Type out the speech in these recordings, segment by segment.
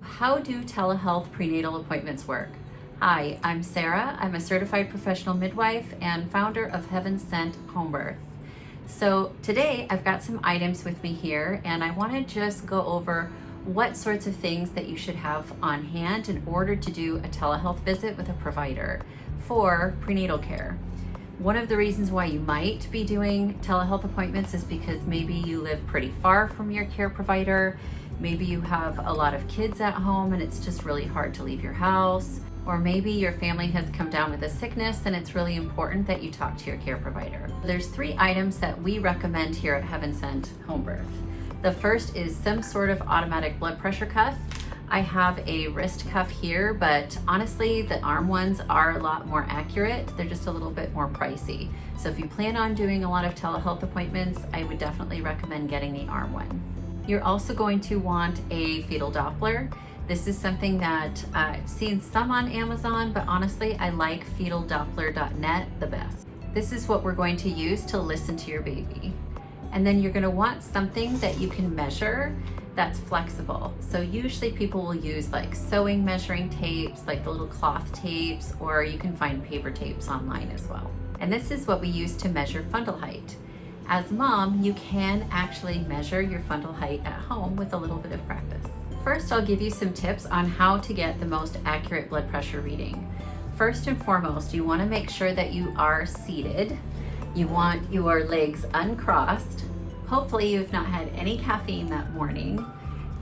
How do telehealth prenatal appointments work? Hi, I'm Sarah. I'm a certified professional midwife and founder of Heaven Sent Home Birth. So today I've got some items with me here, and I want to just go over what sorts of things that you should have on hand in order to do a telehealth visit with a provider for prenatal care. One of the reasons why you might be doing telehealth appointments is because maybe you live pretty far from your care provider. Maybe you have a lot of kids at home and it's just really hard to leave your house. Or maybe your family has come down with a sickness and it's really important that you talk to your care provider. There's 3 items that we recommend here at Heaven Sent Home Birth. The first is some sort of automatic blood pressure cuff. I have a wrist cuff here, but honestly, the arm ones are a lot more accurate. They're just a little bit more pricey. So if you plan on doing a lot of telehealth appointments, I would definitely recommend getting the arm one. You're also going to want a fetal Doppler. This is something that I've seen some on Amazon, but honestly, I like fetaldoppler.net the best. This is what we're going to use to listen to your baby. And then you're gonna want something that you can measure that's flexible. So usually people will use like sewing measuring tapes, like the little cloth tapes, or you can find paper tapes online as well. And this is what we use to measure fundal height. As a mom, you can actually measure your fundal height at home with a little bit of practice. First, I'll give you some tips on how to get the most accurate blood pressure reading. First and foremost, you want to make sure that you are seated. You want your legs uncrossed. Hopefully you've not had any caffeine that morning,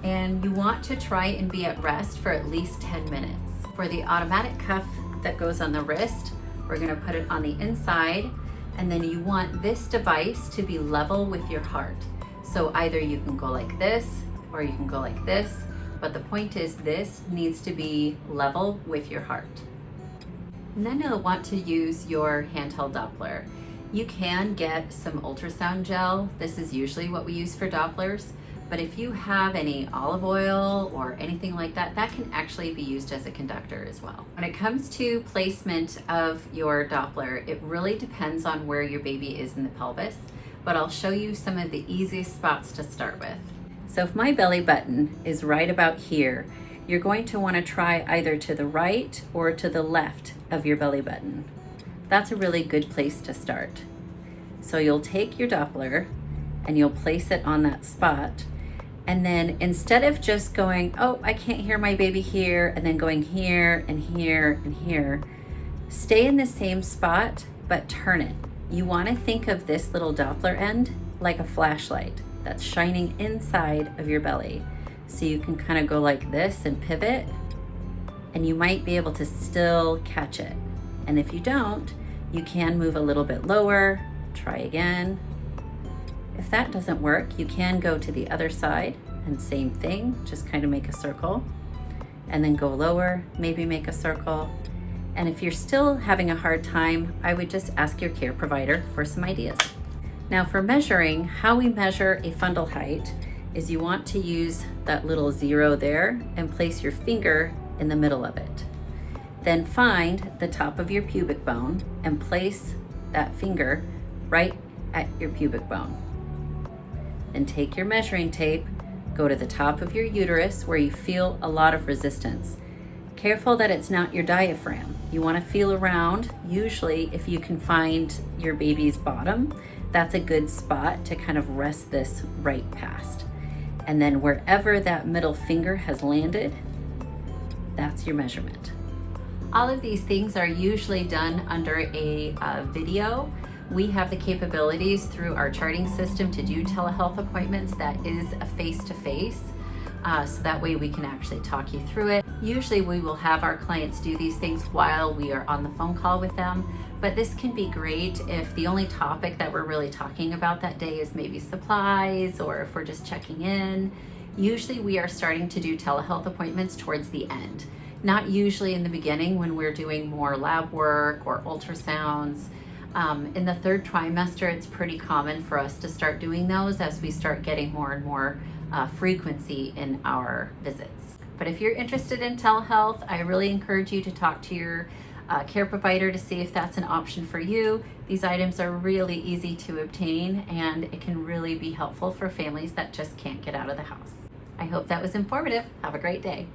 and you want to try and be at rest for at least 10 minutes. For the automatic cuff that goes on the wrist, we're going to put it on the inside, and then you want this device to be level with your heart. So either you can go like this or you can go like this, but the point is this needs to be level with your heart. And then you'll want to use your handheld Doppler. You can get some ultrasound gel. This is usually what we use for Dopplers, but if you have any olive oil or anything like that, that can actually be used as a conductor as well. When it comes to placement of your Doppler, it really depends on where your baby is in the pelvis, but I'll show you some of the easiest spots to start with. So if my belly button is right about here, you're going to want to try either to the right or to the left of your belly button. That's a really good place to start. So you'll take your Doppler and you'll place it on that spot. And then instead of just going, oh, I can't hear my baby here, and then going here and here and here, stay in the same spot, but turn it. You want to think of this little Doppler end like a flashlight that's shining inside of your belly. So you can kind of go like this and pivot, and you might be able to still catch it. And if you don't, you can move a little bit lower, try again. If that doesn't work, you can go to the other side and same thing, just kind of make a circle and then go lower, maybe make a circle. And if you're still having a hard time, I would just ask your care provider for some ideas. Now for measuring, how we measure a fundal height is you want to use that little 0 there and place your finger in the middle of it. Then find the top of your pubic bone and place that finger right at your pubic bone. Then take your measuring tape, go to the top of your uterus where you feel a lot of resistance. Careful that it's not your diaphragm. You want to feel around. Usually if you can find your baby's bottom, that's a good spot to kind of rest this right past. And then wherever that middle finger has landed, that's your measurement. All of these things are usually done under a video. We have the capabilities through our charting system to do telehealth appointments that is a face-to-face, so that way we can actually talk you through it. Usually we will have our clients do these things while we are on the phone call with them, but this can be great if the only topic that we're really talking about that day is maybe supplies, or if we're just checking in. Usually we are starting to do telehealth appointments towards the end. Not usually in the beginning when we're doing more lab work or ultrasounds. In the 3rd trimester, it's pretty common for us to start doing those as we start getting more and more frequency in our visits. But if you're interested in telehealth, I really encourage you to talk to your care provider to see if that's an option for you. These items are really easy to obtain, and it can really be helpful for families that just can't get out of the house. I hope that was informative. Have a great day.